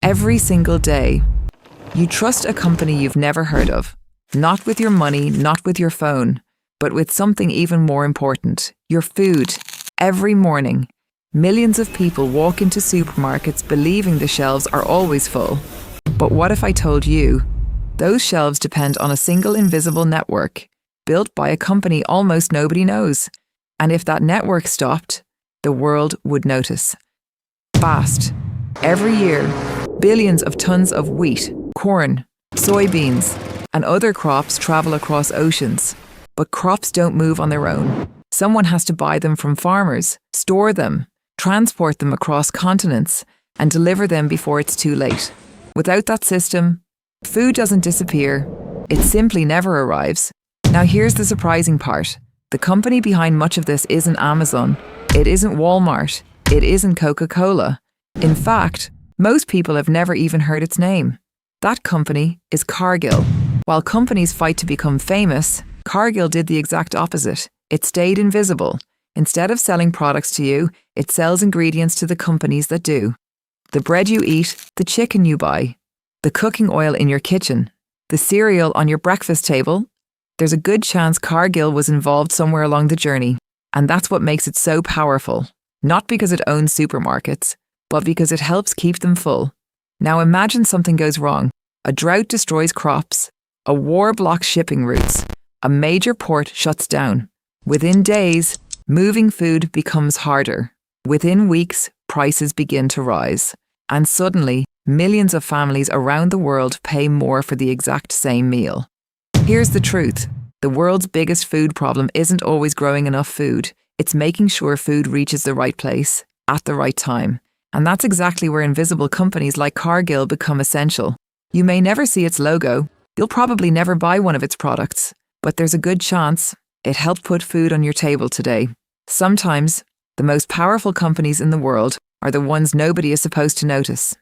every single day. You trust a company you've never heard of, not with your money, not with your phone, but with something even more important, your food. Every morning, millions of people walk into supermarkets believing the shelves are always full. But what if I told you, those shelves depend on a single invisible network, built by a company almost nobody knows. And if that network stopped, the world would notice. Fast. Every year, billions of tons of wheat, corn, soybeans, and other crops travel across oceans. But crops don't move on their own. Someone has to buy them from farmers, store them, transport them across continents, and deliver them before it's too late. Without that system, food doesn't disappear. It simply never arrives. Now here's the surprising part. The company behind much of this isn't Amazon. It isn't Walmart. It isn't Coca-Cola. In fact, most people have never even heard its name. That company is Cargill. While companies fight to become famous, Cargill did the exact opposite. It stayed invisible. Instead of selling products to you, it sells ingredients to the companies that do. The bread you eat, the chicken you buy, the cooking oil in your kitchen, the cereal on your breakfast table. There's a good chance Cargill was involved somewhere along the journey. And that's what makes it so powerful. Not because it owns supermarkets, but because it helps keep them full. Now imagine something goes wrong. A drought destroys crops. A war blocks shipping routes. A major port shuts down. Within days, moving food becomes harder. Within weeks, prices begin to rise. And suddenly, millions of families around the world pay more for the exact same meal. Here's the truth. The world's biggest food problem isn't always growing enough food. It's making sure food reaches the right place, at the right time. And that's exactly where invisible companies like Cargill become essential. You may never see its logo. You'll probably never buy one of its products. But there's a good chance it helped put food on your table today. Sometimes, the most powerful companies in the world are the ones nobody is supposed to notice.